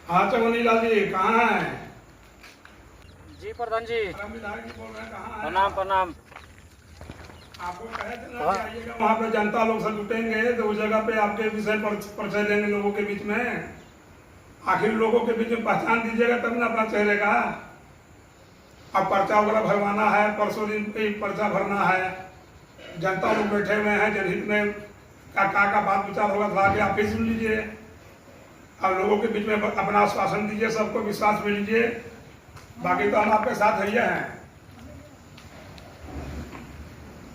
हाँ चवनी लाल जी कहाँ है? जी प्रधान जी विधायक जी बोल रहे हैं, कहाँ हैं? प्रणाम प्रणाम। आपको कहे थे ना कि आइएगा, वहाँ पे जनता लोग सब जुटेंगे तो उस जगह पे आपके विषय पर परिचय देंगे लोगों के बीच में। आखिर लोगों के बीच में पहचान दीजिएगा तब ना अपना चेहरे का। अब पर्चा वगैरह भरवाना है, परसों दिन पे पर्चा भरना है। जनता लोग बैठे हुए हैं, जनहित में का बात विचार होगा तो आके आप ही सुन लीजिए। अब लोगों के बीच में अपना आश्वासन दीजिए, सबको विश्वास में लीजिए। बाकी तो हम आपके साथ ही हैं।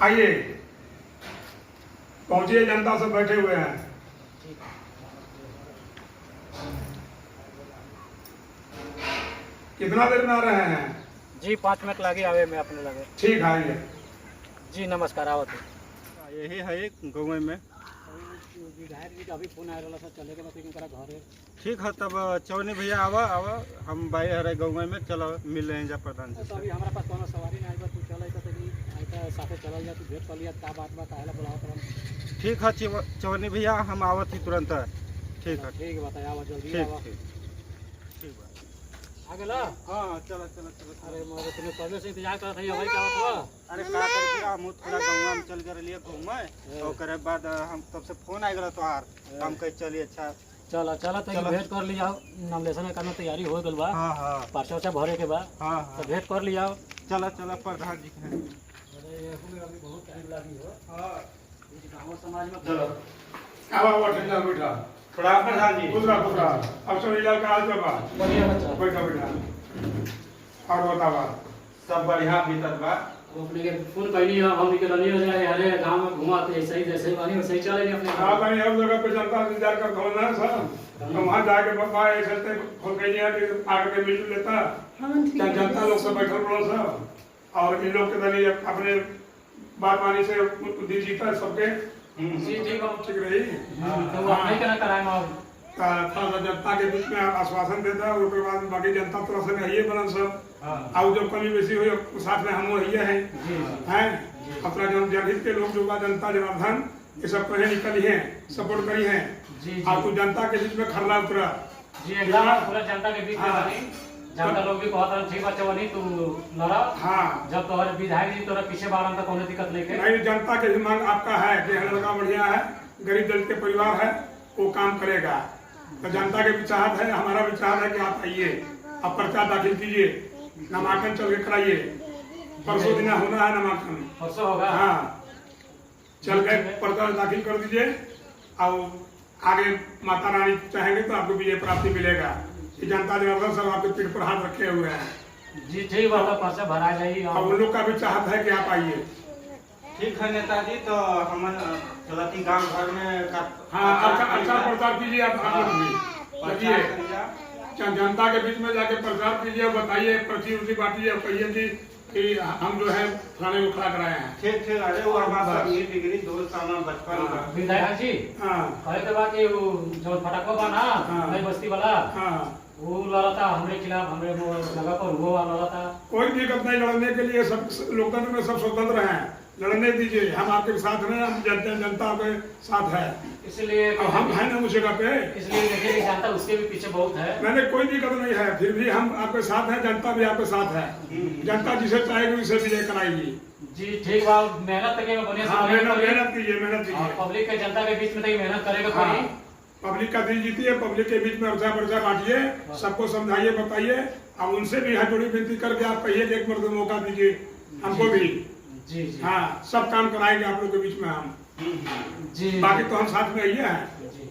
आइए पहुंचिए, जनता सब बैठे हुए हैं। कितना देर में आ रहे हैं? जी 5 मिनट लगे आवे में अपने लगे। ठीक है आइए। जी नमस्कार आवत यही है गाँव में। विधायक जी का अभी फोन आया रहा चले के बस इनका घर है। ठीक है तब चौनी भैया आवा हम बाई हरे गाँव में चलो मिल रहे हैं जा प्रधान जी तो अभी हमारा पास कोनो सवारी नहीं आई, तू चल तो आइता साथे चलल जा, तू भेंट कर लिया का बात बा काहेला बुलाओ तुरंत। ठीक है चौनी भैया हम आवत ही तुरंत। ठीक है ठीक बताया आवा जल्दी ठीक आवा। ठीक बा। आ गेला? हाँ चलो चलो चलो। अरे मोरे तूने पहले से इंतजार करत है भाई, क्या बात बा? अरे का कर भैया हम थोड़ा गाँव में चल कर लिए घूमे और करे बाद हम तब से फोन आ गया तोहार, हम कह चलिए अच्छा चला चला तो चलो। भेंट कर लिया, नॉमिनेशन का तैयारी हो गइल बा। हाँ हाँ पर्चा वर्चा भरे के बा हाँ तो हाँ भेंट कर लिया। चलो चलो प्रधान जी के। अरे अभी बहुत टाइम लगी हो। हाँ गाँव समाज में चलो आवा ठंडा बैठा थोड़ा प्रधान जी खुदरा अब सब इलाका का आज बाबा बढ़िया बच्चा बैठा बैठा और बतावा सब बढ़िया भीतर बा। अपने के फोन कैनी हम निकलनी हो जाए, अरे गांव में घुमाते ऐसे ही जैसे बानी वैसे ही चले नहीं अपने हाँ भाई हर जगह पे जनता इंतजार कर रहा है सर। तो वहाँ जाके बाबा ऐसे फोन कहीं कि आगे मिल लेता जनता लोग सब बैठल पड़ो सब और इन लोग के दली अपने बात मानी से बुद्धि जीता है सबके। जी ठीक है ठीक रही तो आप नहीं करना कराए मां थोड़ा सा जनता के बीच में आश्वासन देता है, उसके बाद बाकी जनता तरफ से है बनन सब। और जो कमी बेसी हुई साथ में हम वही हैं हैं अपना जनहित के लोग जो जनता जनार्दन ये सब कहे निकली हैं, सपोर्ट करी हैं। और तो जनता के बीच में खरला उतरा। जी एकदम पूरा जनता के बीच में बनी, जनता लोग भी कहत रहे ठीक बा चवनी तू लड़ा। हाँ जब तोहरे विधायक जी तोरा पीछे बारन तक कोनो दिक्कत नहीं के नहीं, जनता के मांग आपका है कि लड़का बढ़िया है, गरीब दलित के परिवार है, वो काम करेगा। तो जनता के भी चाहत है, हमारा भी चाहत है कि आप आइए, आप पर्चा दाखिल कीजिए, नामांकन चल के कराइए। परसों दिन होना है नामांकन। परसों होगा? हाँ चल के पर्चा दाखिल कर दीजिए और आगे माता रानी चाहेंगे तो आपको विजय प्राप्ति मिलेगा। ये जनता जनार्दन सब आपके पीठ पर हाथ रखे हुए हैं। जी ठीक बात है, पर्चा भरा जाएगी अब उन लोग का भी चाहत है कि आप आइए। ठीक है नेताजी तो हम चलती गांव घर में हाँ अच्छा प्रचार कीजिए आप लोग भी लगिए, जनता के बीच में जाके प्रचार कीजिए, बताइए, पर्ची उर्ची बांटिए और कहिए कि हम जो है फलाने को खड़ा कराए हैं। ठीक ठीक। अरे वो हमारा डिग्री दोस्त हमारा बचपन का विधायक जी हाँ कहे के बाद कि जो फटाको बा ना नई बस्ती वाला हाँ वो लड़ा था हमरे खिलाफ, हमरे जगह पर वो लड़ा था। कोई दिक्कत नहीं, लड़ने के लिए सब लोकतंत्र में सब स्वतंत्र हैं, लड़ने दीजिए। हम आपके साथ हैं, हम जनता के साथ है, इसलिए अब हम हैं ना उस जगह पे। इसलिए देखिए कि जनता उसके भी पीछे बहुत है। मैंने कोई दिक्कत नहीं है, फिर भी हम आपके साथ हैं, जनता भी आपके साथ है। जनता जिसे चाहेगी उसे विजय कराएगी। जी ठीक बा, मेहनत तक बढ़िया हाँ से मेहनत कीजिए, मेहनत कीजिए। पब्लिक के जनता के बीच में तक मेहनत करेगा हाँ, पड़ी। पब्लिक का दिल जीतिए, पब्लिक के बीच में पर्चा बांटिए, सबको समझाइए, बताइए। अब उनसे भी हाथ जोड़ी विनती करके आप कहिए कि एक मर्द मौका दीजिए हमको भी। जी जी हाँ सब काम कराएंगे आप लोग के बीच में हम। जी बाकी तो हम साथ में ही हैं। जी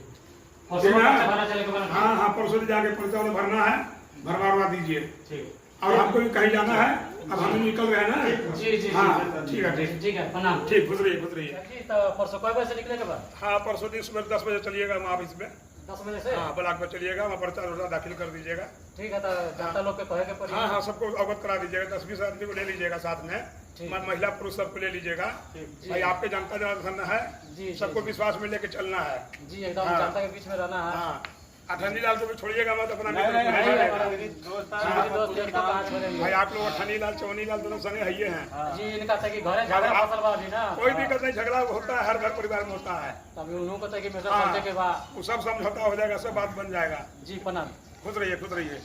परसों पर्चा चले के बना। हाँ हाँ परसों जाके पर्चा भरना है, भरवा दीजिए। ठीक और हमको भी कहीं जाना है, अब हम निकल रहे हैं ना। जी जी हाँ ठीक है ठीक है प्रणाम। ठीक, खुश रहिए खुश रहिए। जी तो परसों कई बजे से निकले के बाद? हाँ परसों दिन सुबह 10 बजे चलिएगा हम ऑफिस में। 10 बजे से? हाँ ब्लॉक में चलिएगा, वहाँ पर्चा दाखिल कर दीजिएगा। ठीक है तो जनता लोग के कहे के पड़ी। हाँ हाँ सबको अवगत करा दीजिएगा, 10-20 आदमी को ले लीजिएगा साथ में, महिला पुरुष सबको ले लीजिएगा। भाई आपके जनता जनार्दन है, सबको विश्वास में लेके चलना है। जी एकदम जनता के बीच में रहना है। हाँ अठन्नी लाल को भी छोड़िएगा मत अपना नहीं, मित्र को नहीं, लेकर। मेरी दोस्त मेरी दोस्त एक तो कांच भरेंगे। भाई आप लोग अठन्नी लाल चवनी लाल दोनों संगे है हैं। जी इनका तक घरे झगड़ा फसल बा अभी ना। कोई दिक्कत नहीं, झगड़ा होता है, हर घर परिवार में होता है। तभी उन्हों को तक मेरे हाँ। समझे के बा। वो सब समझौता हो जाएगा, सब बात बन जाएगा। जी प्रणाम। खुश रहिए खुश रहिए।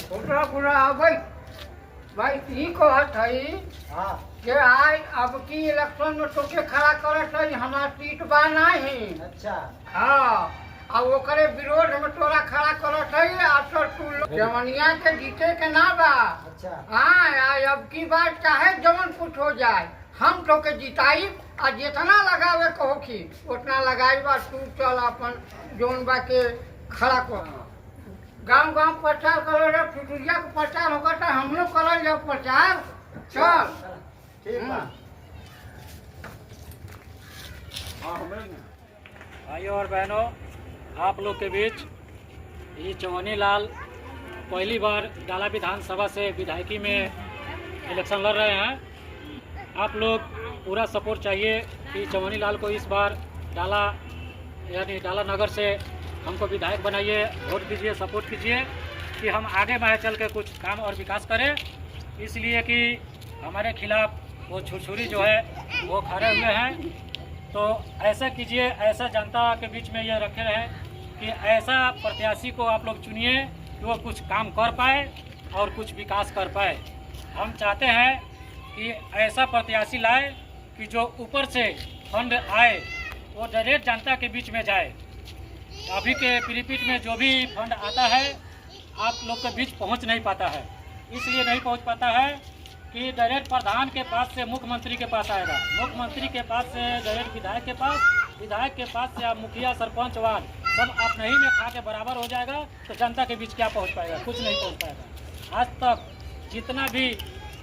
पूरा पूरा भाई भाई ई कहत हई कि आज अब की इलेक्शन में तोके खड़ा करत हई, हमार सीट बा नहीं। अच्छा हाँ अब ओकरे विरोध में तोरा खड़ा करत हई, अब तो तू जवनिया के जीते के ना बा। अच्छा हाँ अब की बात चाहे जवन कुछ हो जाए हम तो के जिताई आ जितना लगावे कहो की उतना लगाई बा। तू चल अपन जोन बा के खड़ा कर गांव गांव प्रचार करो रे, फिटुरिया के प्रचार होगा तो हम लोग करल जाओ प्रचार। चल ठीक बा। भाइयों और बहनों, आप लोग के बीच ये चौहानी लाल पहली बार डाला विधानसभा से विधायकी में इलेक्शन लड़ रहे हैं। आप लोग पूरा सपोर्ट चाहिए कि चौहानी लाल को इस बार डाला यानी डाला नगर से हमको विधायक बनाइए, वोट दीजिए, सपोर्ट कीजिए कि हम आगे बढ़े चल के कुछ काम और विकास करें। इसलिए कि हमारे खिलाफ वो छुरछुरी जो है वो खड़े हुए हैं। तो ऐसा कीजिए, ऐसा जनता के बीच में ये रखे रहे कि ऐसा प्रत्याशी को आप लोग चुनिए कि वो कुछ काम कर पाए और कुछ विकास कर पाए। हम चाहते हैं कि ऐसा प्रत्याशी लाए कि जो ऊपर से फंड आए वो डायरेक्ट जनता के बीच में जाए। अभी के पीलीभीत में जो भी फंड आता है आप लोग के बीच पहुंच नहीं पाता है। इसलिए नहीं पहुंच पाता है कि डायरेक्ट प्रधान के पास से मुख्यमंत्री के पास आएगा, मुख्यमंत्री के पास से डायरेक्ट विधायक के पास, विधायक के पास से आप मुखिया सरपंच वार्ड सब आप नहीं में खा के बराबर हो जाएगा। तो जनता के बीच क्या पहुंच पाएगा? कुछ नहीं पहुंच पाएगा। आज तक जितना भी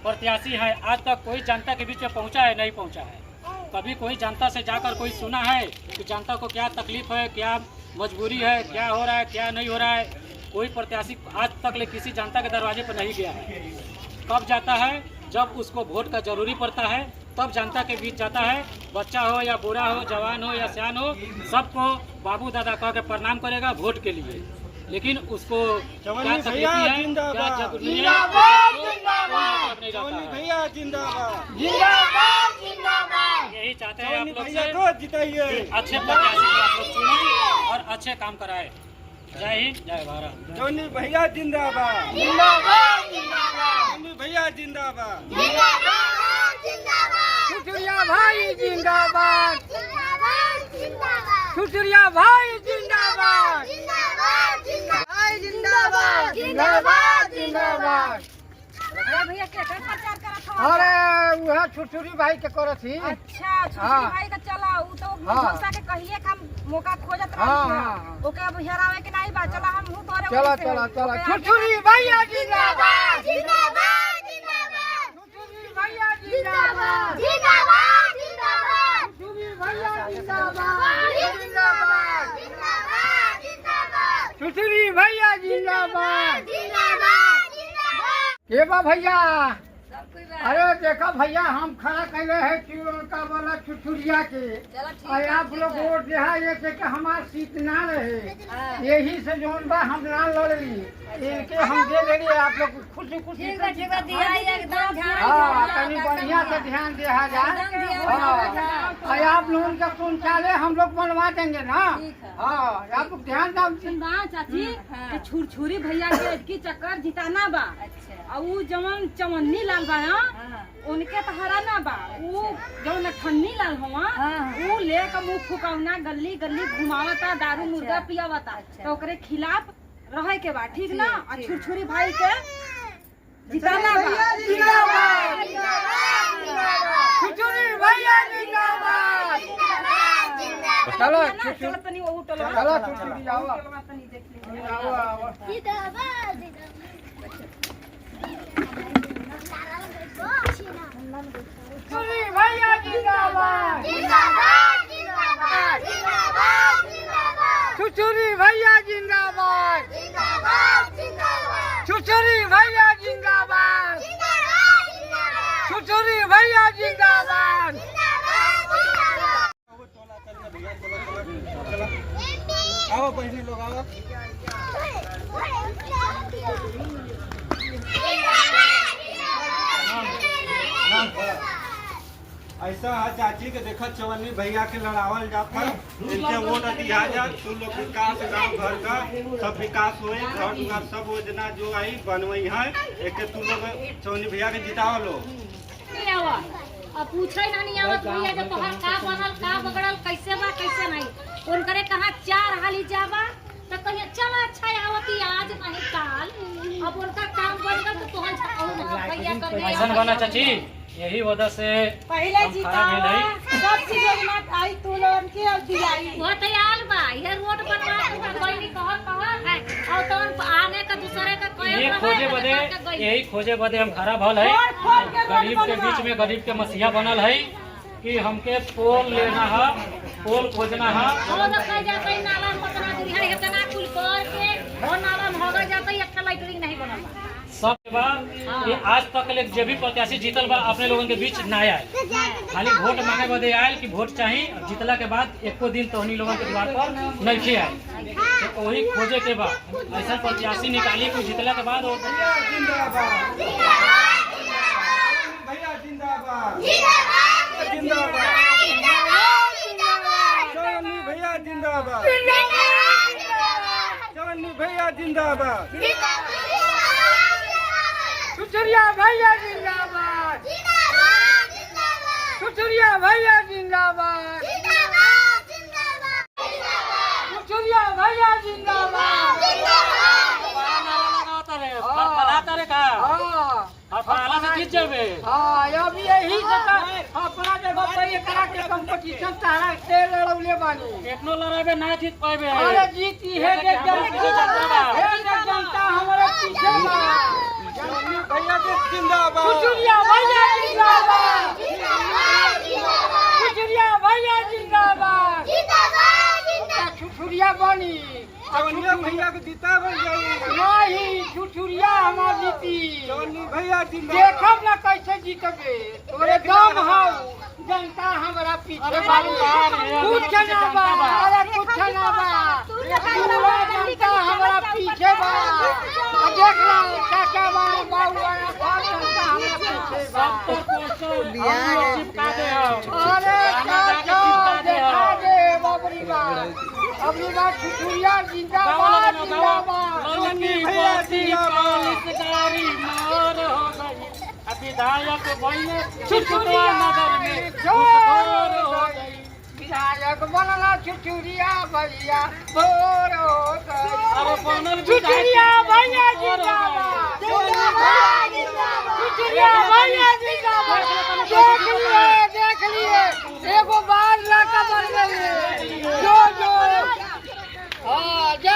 प्रत्याशी है आज तक कोई जनता के बीच में पहुंचा है? नहीं पहुंचा है। कभी कोई जनता से जाकर कोई सुना है कि जनता को क्या तकलीफ है, क्या मजबूरी है, क्या हो रहा है, क्या नहीं हो रहा है? कोई प्रत्याशी आज तक ले किसी जनता के दरवाजे पर नहीं गया है। कब जाता है? जब उसको वोट का जरूरी पड़ता है तब जनता के बीच जाता है। बच्चा हो या बूढ़ा हो, जवान हो या सियान हो, सबको बाबू दादा कह के प्रणाम करेगा वोट के लिए। लेकिन उसको क्या तकलीफ है, क्या जरूरी है, यही चाहते हैं आप लोग से अच्छे प्रत्याशी को आप लोग चुने और अच्छे काम कराए। जय हिंद, जय भारत। जोनी भैया जिंदाबाद, जिंदाबाद जिंदाबाद। जोनी भैया जिंदाबाद, जिंदाबाद जिंदाबाद। छुटुरिया भाई जिंदाबाद, जिंदाबाद जिंदाबाद। छुटुरिया भाई जिंदाबाद, जिंदाबाद जिंदाबाद। भाई जिंदाबाद, जिंदाबाद जिंदाबाद। भैया क्या प्रचार करत हो? अरे वह छुटुरी भाई के करत ही। अच्छा छुटुरी भाई का चला उ तो झोसा के कहिए काम मौका खोजत रही है। ओके अब हेरावे के नहीं बा, चला हम हूं तोरे। चला चला चला छुटुरी भैया जिंदाबाद, जिंदाबाद जिंदाबाद। छुटुरी भैया जिंदाबाद, जिंदाबाद जिंदाबाद। छुटुरी भैया जिंदाबाद, जिंदाबाद जिंदाबाद जिंदाबाद। छुटुरी भैया जिंदाबाद। जिंदाबाद के बा भैया? अरे देखो भैया हम खड़ा कैले है कि उनका वाला छुटुरिया के और आप लोग वोट दे ये से कि हमार सीट ना रहे, यही से जोन बा हम ना लड़ी इनके हम दे देंगे। आप लोग खुशी खुशी एकदम ध्यान हाँ तनी बढ़िया से ध्यान दिया जाए। हाँ आप लोगों का शौचालय हम लोग बनवा देंगे ना। हाँ आप लोग ध्यान दो चाची के छुरछुरी भैया के की चक्कर जिताना बा। और उ जवन चवन्नी लाल बा उनके तो हराना बा। उ जवन ठन्नी लाल हुआ उ लेकर मुंह फुकौना गली गली घुमावता, दारू मुर्गा पियावता। तो ओकरे खिलाफ रहे के बा, ठीक ना? और छुरछुरी भाई के जिताना बा। छुटुरी भैया जिंदाबाद। चलो चलो तनी वो टलो चलो छुटुरी आओ तनी देख ली। आओ आओ। जिंदाबाद छुटुरी भैया जिंदाबाद, जिंदाबाद जिंदाबाद। जिंदाबाद जिंदाबाद। छुटुरी भैया जिंदाबाद, जिंदाबाद जिंदाबाद। छुटुरी भैया जिंदाबाद, छुटुरी भैया जिंदाबाद। आओ बहनी लोग आओ। ऐसा है चाची के देखा चवन्नी भैया के लड़ावल जाता है इनके वोट दिया जा तू लोग विकास गाँव घर का सब विकास होए घर दुआर सब योजना जो आई बनवई है एक तू लोग चवन्नी भैया के जिताओ लो। अब पूछे ना नहीं आवत भैया जब तोहार का बनल का बगड़ल कैसे बा कैसे नहीं उनकरे कहा 4 हाली जाबा तो कहिए चल अच्छा आवती आज नहीं काल अब उनका काम बन गया तो तोहर भैया कर ऐसा बना चाची यही वजह से पहले जीता सब चीज योजना आई तू लोगन के अब दिलाई वो तैयार बा ये रोड बनवा के कोई नहीं कह है और तो आने का दूसरे का कोई ये खोजे बदे यही खोजे बदे हम खड़ा भल है गरीब के बीच में गरीब के मसीहा बनल है कि हमके पोल लेना है पोल खोजना है और कह जाता है नाला पतना दुनिया इतना कुल कर के वो नाला में होगा जाता है अच्छा लाइटिंग नहीं बनल सब के बाद ये आज तक ले जो भी प्रत्याशी जीतल बा अपने लोगों के बीच ना आए खाली वोट मांगे बदे आयल कि वोट चाहिए और जीतला के बाद एको दिन तो उन्हीं लोगों के द्वार पर नहीं आए तो वही खोजे के बाद ऐसा प्रत्याशी निकाली को जीतला के बाद भैया जिंदाबाद भैया जिंदाबाद चवन्नी भैया जिंदाबाद चवन्नी भैया जिंदाबाद सुचरिया भैया जिंदाबाद सुचरिया भैया जिंदाबाद सुचरिया भैया जिंदाबाद जीत जावे अब यही अपना जगह पर ये करा के कंपटीशन तारा से लड़ौले बानी केतनो लड़ाबे ना जीत पाएबे अरे जीती है जनता हमारे पीछे बा चवन्नी भैया के जिंदाबाद सुचरिया भैया जिंदाबाद सुचरिया भैया जिंदाबाद छुछुरिया बनी चवन्नी भैया के जितावल जाई नहीं छुछुरिया हमार जीती चवन्नी भैया जिंदाबाद देखब ना कैसे जीतबे तोरे दम हाउ जनता हमारा पीछे कुछ ना बा अरे कुछ ना बा पूरा जनता हमारा पीछे बा देख लो काका बा बाबू बा जनता हमारा पीछे बा चिपका दे अरे काका देखा दे बाबरी बा अबरी बार छुछुरिया जिंदाबाद जिंदाबाद भैया जिंदाबाद मार हो गई विधायक बने छुछुरिया नगर में जोर हो गई विधायक बनला छुछुरिया भैया बोर हो गई अरे बनल छुछुरिया भैया जिंदाबाद छुछुरिया भैया जिंदाबाद देख लिए एगो बार लड़का बन गई जो हाँ जा